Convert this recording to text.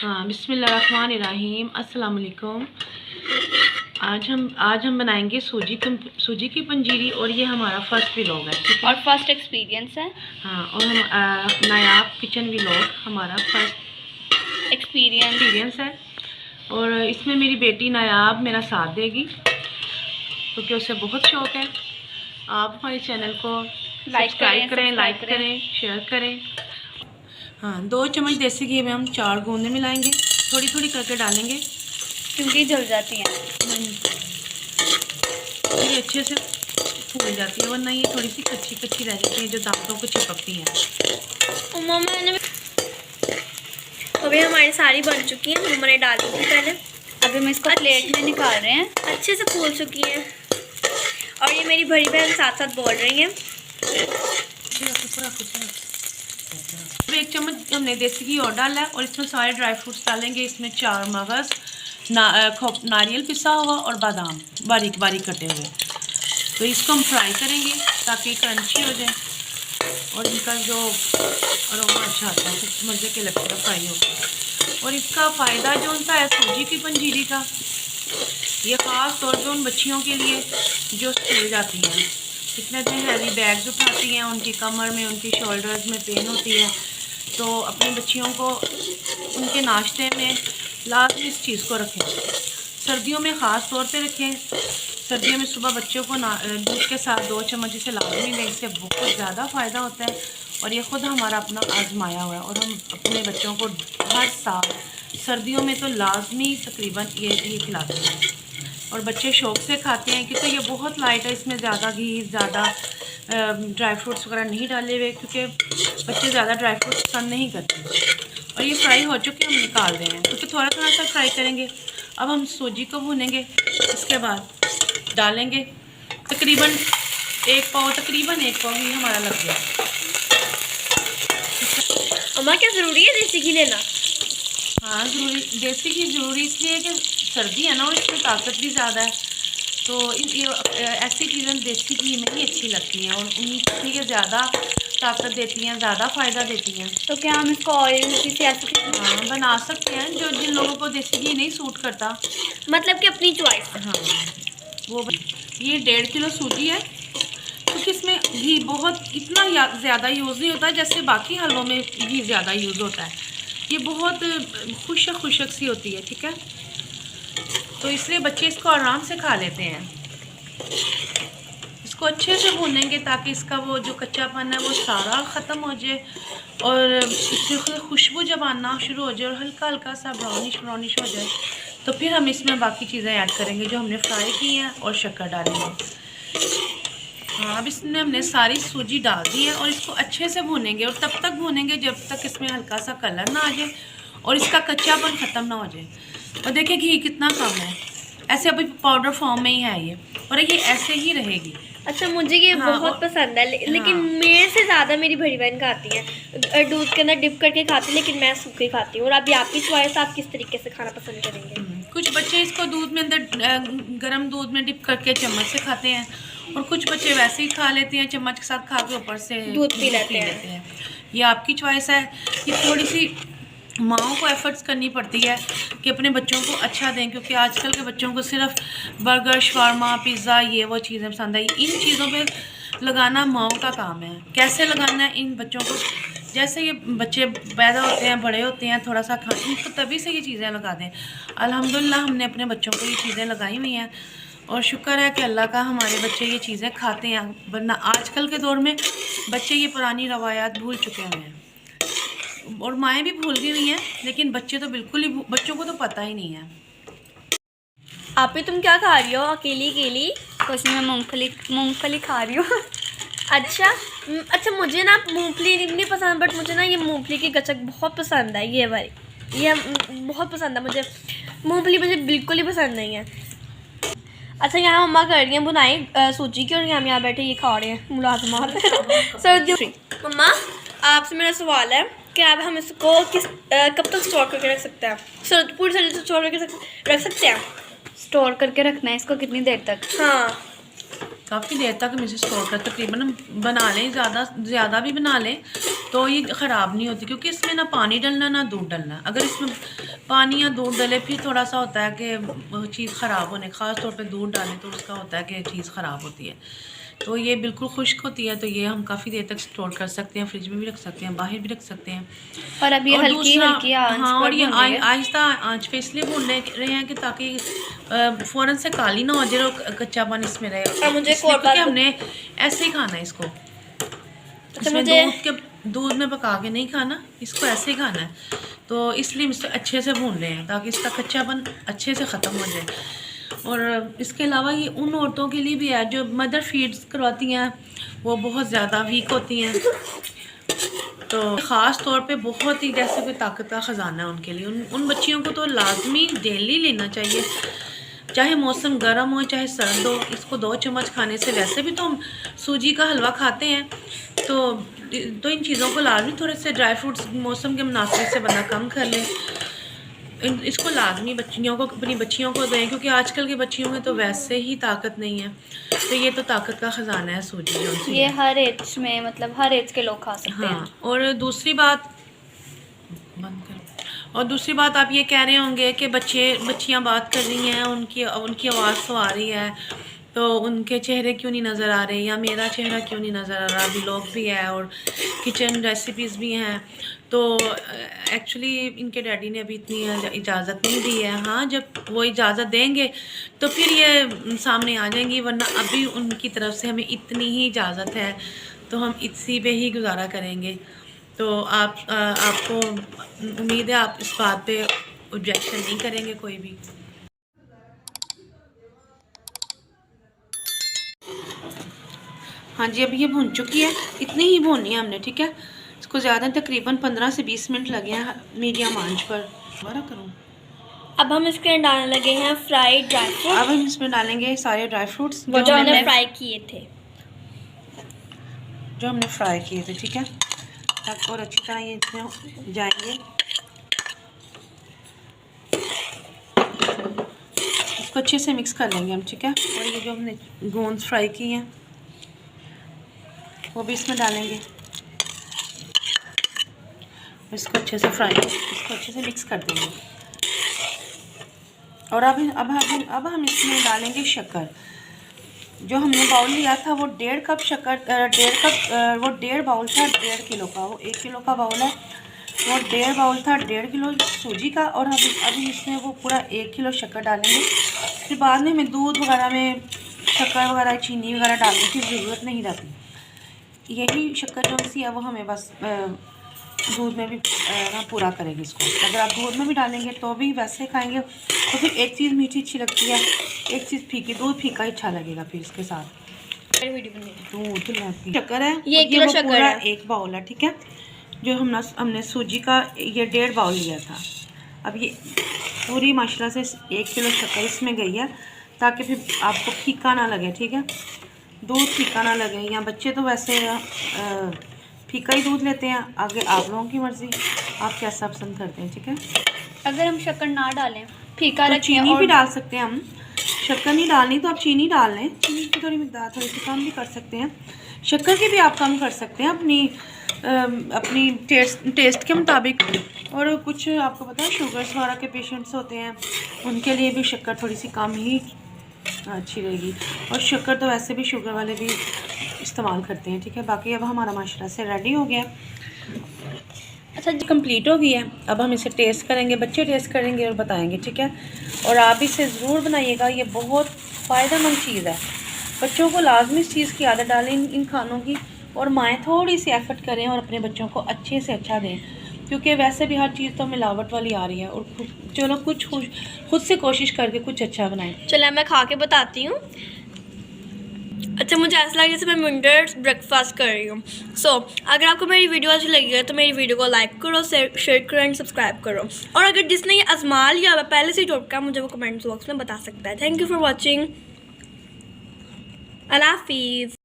हाँ, बिस्मिल्लाहिर्रहमानिर्रहीम। अस्सलाम वालेकुम। आज हम बनाएंगे सूजी की पंजीरी, और ये हमारा फर्स्ट व्लॉग है, ठीक है? और फर्स्ट एक्सपीरियंस है। हाँ, और हम नायाब किचन व्लॉग हमारा फर्स्ट एक्सपीरियंस है। और इसमें मेरी बेटी नायाब मेरा साथ देगी, क्योंकि उसे बहुत शौक़ है। आप हमारे चैनल को सब्सक्राइब करें, लाइक करें, शेयर करें। हाँ, 2 चम्मच देसी घी में हम 4 बूंदें मिलाएंगे, थोड़ी थोड़ी करके डालेंगे क्योंकि जल जाती हैं। ये अच्छे से फूल जाती है, वरना ये थोड़ी सी कच्ची कच्ची रह जाती है जो दांतों को चिपकती हैं। मैंने अभी हमारी सारी बन चुकी है, मम्मा ने डाली थी पहले। अभी हम इसको प्लेट में निकाल रहे हैं। अच्छे से फूल चुकी है, और ये मेरी बड़ी बहन साथ साथ बोल रही है। 1 चम्मच हमने देसी घी और डाला है, और इसमें सारे ड्राई फ्रूट्स डालेंगे। इसमें 4 मगज़, नारियल पिसा हुआ और बादाम बारीक बारीक कटे हुए। तो इसको हम फ्राई करेंगे ताकि क्रंची हो जाए, और इनका जो अरोमा अच्छा आता है, कुछ मज़े के लगता है फ्राई होकर। और इसका फ़ायदा जो होता है सूजी की पंजीरी का, ये ख़ास तौर पे उन बच्चियों के लिए जो स्कूल जाती हैं, इतने हैवी बैग्स उठाती हैं, उनकी कमर में, उनकी शोल्डर्स में पेन होती है। तो अपनी बच्चियों को उनके नाश्ते में लाजमी इस चीज़ को रखें। सर्दियों में ख़ास तौर पे रखें। सर्दियों में सुबह बच्चों को दूध के साथ 2 चम्मच इसे लाजमी दें, इससे बहुत ज़्यादा फ़ायदा होता है। और ये ख़ुद हमारा अपना आजमाया हुआ है, और हम अपने बच्चों को हर साल सर्दियों में तो लाजमी तकरीबन ये खिलाते हैं, और बच्चे शौक़ से खाते हैं, क्योंकि ये बहुत लाइट है। इसमें ज़्यादा घी, ज़्यादा ड्राई फ्रूट्स वगैरह नहीं डाले हुए, क्योंकि बच्चे ज़्यादा ड्राई फ्रूट्स पसंद नहीं करते। और ये फ्राई हो चुके हम निकाल रहे हैं, क्योंकि थोड़ा थोड़ा सा फ्राई करेंगे। अब हम सूजी को भूनेंगे, इसके बाद डालेंगे तकरीबन 1 पाव घी हमारा लग गया। अम्मा, क्या ज़रूरी है देसी घी लेना? हाँ, ज़रूरी, देसी घी ज़रूरी इसलिए कि सर्दी है ना, और इसमें ताकत भी ज़्यादा है। तो ये ऐसी चीज़ें देसी घी में ही अच्छी लगती हैं, और उनकी ज़्यादा ताकत देती हैं, ज़्यादा फ़ायदा देती हैं। तो क्या हम इसको ऑयल किसी ऐसे बना सकते हैं, जो जिन लोगों को देसी घी नहीं सूट करता, मतलब कि अपनी चॉइस। हाँ, वो ये 1.5 किलो सूजी है, क्योंकि इसमें घी बहुत इतना ज़्यादा यूज़ नहीं होता जैसे बाकी हलवों में घी ज़्यादा यूज़ होता है। ये बहुत खुशक सी होती है, ठीक है? तो इसलिए बच्चे इसको आराम से खा लेते हैं। इसको अच्छे से भूनेंगे ताकि इसका वो जो कच्चापन है वो सारा ख़त्म हो जाए, और इसमें खुशबू जब आना शुरू हो जाए और हल्का हल्का सा ब्राउनिश हो जाए, तो फिर हम इसमें बाकी चीज़ें ऐड करेंगे जो हमने फ्राई की हैं, और शक्कर डालेंगे। हाँ, अब इसमें हमने सारी सूजी डाल दी है, और इसको अच्छे से भूनेंगे, और तब तक भूनेंगे जब तक इसमें हल्का सा कलर ना आ जाए और इसका कच्चापन ख़त्म ना हो जाए। और देखिए घी कितना कम है, ऐसे अभी पाउडर फॉर्म में ही है ये, और ये ऐसे ही रहेगी। अच्छा, मुझे ये बहुत पसंद है, लेकिन मेरे से ज़्यादा मेरी बड़ी बहन खाती है, दूध के अंदर डिप करके खाती है, लेकिन मैं सूखे खाती हूँ। और अभी आपकी चॉइस, आप किस तरीके से खाना पसंद करेंगे? कुछ बच्चे इसको दूध में अंदर गर्म दूध में डिप करके चम्मच से खाते हैं, और कुछ बच्चे वैसे ही खा लेते हैं, चम्मच के साथ खा के ऊपर से दूध पी लेते हैं। ये आपकी चॉइस है। ये थोड़ी सी माओं को एफर्ट्स करनी पड़ती है कि अपने बच्चों को अच्छा दें, क्योंकि आजकल के बच्चों को सिर्फ बर्गर, शवारमा, पिज़्ज़ा, ये वो चीज़ें पसंद आई। इन चीज़ों पे लगाना माओं का काम है। कैसे लगाना है इन बच्चों को? जैसे ये बच्चे पैदा होते हैं, बड़े होते हैं, थोड़ा सा खाते हैं, तो तभी से ये चीज़ें लगा दें। अल्हम्दुलिल्लाह हमने अपने बच्चों को ये चीज़ें लगाई हुई हैं, और शुक्र है कि अल्लाह का हमारे बच्चे ये चीज़ें खाते हैं। वरना आजकल के दौर में बच्चे ये पुरानी रवायात भूल चुके हैं, और माएँ भी भूल गई हुई हैं, लेकिन बच्चे तो बिल्कुल ही, बच्चों को तो पता ही नहीं है। आप ही तुम क्या खा रही हो अकेली? कुछ नहीं, मैं मूंगफली खा रही हूँ। अच्छा, मुझे ना मूंगफली नहीं पसंद, बट मुझे ना ये मूंगफली की गचक बहुत पसंद है। ये वाली ये बहुत पसंद है मुझे। मूंगफली मुझे बिल्कुल ही पसंद नहीं है। अच्छा, यहाँ मम्मा कर रही हैं बुनाई सूजी की, और हम यहाँ बैठे ये खा रहे हैं मुलाजमात। सर्दियों मम्मा, आपसे मेरा सवाल है कि अब हम इसको कब तक स्टोर करके रख सकते हैं? पूरी सर्दी स्टोर करके रख सकते हैं? स्टोर करके रखना है इसको कितनी देर तक? हाँ, काफ़ी देर तक हम इसे स्टोर कर, तकरीबन बना लें, ज़्यादा भी बना लें तो ये ख़राब नहीं होती, क्योंकि इसमें ना पानी डलना ना दूध डलना। अगर इसमें पानी या दूध डले फिर थोड़ा सा होता है कि चीज़ ख़राब होने, ख़ास तौर पे दूध डालें तो उसका होता है कि चीज़ ख़राब होती है। तो ये बिल्कुल खुश्क होती है, तो ये हम काफ़ी देर तक स्टोर कर सकते हैं, फ्रिज में भी रख सकते हैं, बाहर भी रख सकते हैं। और अब ये और हल्की हल्की आंच हाँ, पर और ये भून रही है। आहिस्ता आंच पे इसलिए भून रहे हैं कि ताकि फ़ौरन से काली ना हो जाए और कच्चापन इसमें रहे। और मुझे इसलिए क्योंकि हमने ऐसे ही खाना है इसको, इसमें दूध में पका के नहीं खाना, इसको ऐसे ही खाना है। तो इसलिए इसे अच्छे से भून रहे हैं ताकि इसका कच्चापन अच्छे से ख़त्म हो जाए। और इसके अलावा ये उन औरतों के लिए भी है जो मदर फीड्स करवाती हैं, वो बहुत ज़्यादा वीक होती हैं, तो ख़ास तौर पे बहुत ही जैसे कोई ताकत का ख़जाना है उनके लिए। उन बच्चियों को तो लाजमी डेली लेना चाहिए, चाहे मौसम गर्म हो चाहे सर्द हो। इसको 2 चम्मच खाने से, वैसे भी तो हम सूजी का हलवा खाते हैं, तो इन चीज़ों को लाजमी, थोड़े से ड्राई फ्रूट्स मौसम के मुनासिब से बंदा कम कर ले। इसको लाजमी बच्चियों को, अपनी बच्चियों को दें, क्योंकि आजकल की बच्चियों में तो वैसे ही ताकत नहीं है, तो ये तो ताकत का ख़जाना है सूजी। ये हर एज में, मतलब हर एज के लोग खा सकते हैं। और दूसरी बात आप ये कह रहे होंगे कि बच्चियां बात कर रही हैं, उनकी आवाज़ तो आ रही है, तो उनके चेहरे क्यों नहीं नज़र आ रहे, या मेरा चेहरा क्यों नहीं नज़र आ रहा। व्लॉग भी है और किचन रेसिपीज़ भी हैं, तो एक्चुअली इनके डैडी ने अभी इतनी इजाज़त नहीं दी है। हाँ, जब वो इजाज़त देंगे तो फिर ये सामने आ जाएंगी, वरना अभी उनकी तरफ से हमें इतनी ही इजाज़त है, तो हम इसी पे ही गुजारा करेंगे। तो आपको उम्मीद है आप इस बात पे ऑब्जेक्शन नहीं करेंगे कोई भी। हाँ जी, अब ये भुन चुकी है, इतनी ही भुननी है हमने, ठीक है। इसको ज़्यादा तकरीबन 15 से 20 मिनट लगे हैं मीडियम आंच पर। दोबारा करूँ। अब हम इसके अंदर डालने लगे हैं फ्राइड ड्राई फ्रूट। अब हम इसमें डालेंगे सारे ड्राई फ्रूट्स जो हमने फ्राई किए थे, ठीक है, और अच्छी तरह ये इसमें जाएंगे। इसको अच्छे से मिक्स कर लेंगे हम, ठीक है। और ये जो हमने गोंद फ्राई की हैं वो भी इसमें डालेंगे, इसको अच्छे से मिक्स कर देंगे। और अब हम इसमें डालेंगे शक्कर। जो हमने बाउल लिया था वो 1.5 कप शक्कर, 1.5 बाउल था 1.5 किलो का, वो 1 किलो का बाउल है, वो 1.5 बाउल था 1.5 किलो सूजी का। और अभी इसमें वो पूरा 1 किलो शक्कर डालेंगे। फिर बाद में हमें दूध वगैरह में शक्कर वगैरह, चीनी वगैरह डालने की ज़रूरत नहीं रहती। यही शक्कर जो सी है वो हमें बस दूध में भी पूरा करेगी इसको। अगर आप दूध में भी डालेंगे तो भी वैसे खाएंगे, तो फिर एक चीज़ मीठी अच्छी लगती है, एक चीज़ फीकी, दूध फीका अच्छा लगेगा फिर इसके साथ। दूध शक्कर है, ये 1 किलो शक्कर है, 1 बाउल है, ठीक है। जो हमने सूजी का ये 1.5 बाउल लिया था। अब ये पूरी माशाल्लाह से 1 किलो शक्कर इसमें गई है, ताकि फिर आपको फीका ना लगे, ठीक है, दूध फीका ना लगे। या बच्चे तो वैसे फीका ही दूध लेते हैं, आगे आप लोगों की मर्ज़ी, आप कैसा पसंद करते हैं, ठीक है। अगर हम शक्कर ना डालें, फीका तो चीनी भी डाल सकते हैं हम। शक्कर नहीं डालनी तो आप चीनी डाल लें, चीनी की थोड़ी मिकदार थोड़ी सी कम भी कर सकते हैं, शक्कर की भी आप कम कर सकते हैं अपनी टेस्ट के मुताबिक। और कुछ आपको पता है शुगर्स वगैरह के पेशेंट्स होते हैं, उनके लिए भी शक्कर थोड़ी सी कम ही अच्छी रहेगी। और शक्कर तो वैसे भी शुगर वाले भी इस्तेमाल करते हैं, ठीक है। बाकी अब हमारा माशाल्लाह से रेडी हो गया। अच्छा जी, कंप्लीट हो गई है। अब हम इसे टेस्ट करेंगे, बच्चे टेस्ट करेंगे और बताएंगे, ठीक है। और आप इसे ज़रूर बनाइएगा, ये बहुत फ़ायदेमंद चीज़ है। बच्चों को लाजमी इस चीज़ की आदत डालें इन खानों की, और माएँ थोड़ी सी एफ़र्ट करें और अपने बच्चों को अच्छे से अच्छा दें, क्योंकि वैसे भी हर चीज़ तो मिलावट वाली आ रही है। और चलो कुछ खुद से कोशिश करके कुछ अच्छा बनाएं। चलो मैं खा के बताती हूँ। अच्छा, मुझे ऐसा लगे जैसे मैं विंटर्स ब्रेकफास्ट कर रही हूँ। अगर आपको मेरी वीडियो अच्छी लगी है तो मेरी वीडियो को लाइक करो, शेयर करो एंड सब्सक्राइब करो। और अगर जिसने ये आजमा लिया हुआ पहले से ही टोटका, मुझे वो कमेंट्स बॉक्स में बता सकता है। Thank you for watching. अल्लाह हाफिज़।